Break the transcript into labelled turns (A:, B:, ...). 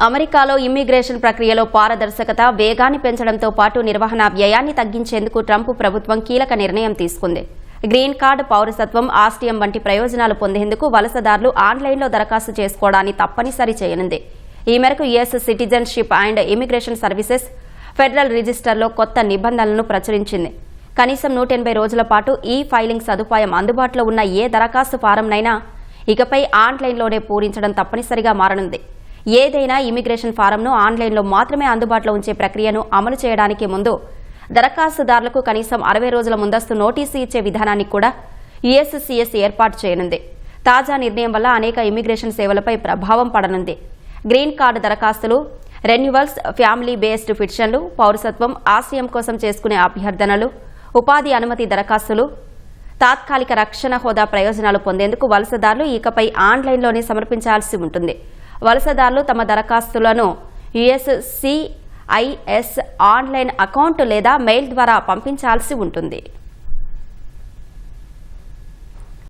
A: అమెరికాలో ఇమ్మిగ్రేషన్ ప్రక్రియలో పారదర్శకత, వేగాన్ని పెంచడంతో పాటు నిర్వహణ వ్యయాన్ని తగ్గించేందుకు ట్రంప్ ప్రభుత్వం కీలక నిర్ణయం తీసుకుంది. గ్రీన్ కార్డు, పౌరసత్వం, ఆస్తియం వంటి ప్రయోజనాలు పొందేందుకు వలసదారులు ఆన్లైన్లో దరఖాస్తు చేసుకోవడాన్ని తప్పనిసరి చేయనుంది. ఈ మేరకు US citizenship and immigration services federal రిజిస్టర్లో కొత్త నిబంధనలను ప్రచురించింది. కనీసం 180 రోజుల పాటు ఈ ఫైలింగ్ సదుపాయం అందుబాటులో ఉన్న ఏ దరఖాస్తు ఫారంనైనా ఇకపై ఆన్లైన్లోనే పూరించడం తప్పనిసరిగా మారనుంది. ఏదైనా ఇమిగ్రేషన్ ఫారంను ఆన్లైన్లో మాత్రమే అందుబాటులో ఉంచే ప్రక్రియను అమలు చేయడానికి ముందు దరఖాస్తుదారులకు కనీసం 60 రోజుల ముందస్తు నోటీసు ఇచ్చే విధానాన్ని కూడా యుఎస్సిఎస్ ఏర్పాటు చేయనుంది. తాజా నిర్ణయం వల్ల అనేక ఇమిగ్రేషన్ సేవలపై ప్రభావం పడనుంది. గ్రీన్ కార్డు దరఖాస్తులు, రెన్యువల్స్, ఫ్యామిలీ బేస్డ్ పిటిషన్లు, పౌరసత్వం, ఆశ్రయం కోసం చేసుకునే అభ్యర్థనలు, ఉపాధి అనుమతి దరఖాస్తులు, తాత్కాలిక రక్షణ హోదా ప్రయోజనాలు పొందేందుకు వలసదారులు ఇకపై ఆన్లైన్లోనే సమర్పించాల్సి ఉంటుంది. వలసదారులు తమ దరఖాస్తులను యుఎస్సిఐఎస్ ఆన్లైన్ అకౌంట్ లేదా మెయిల్ ద్వారా పంపించాల్సి ఉంటుంది.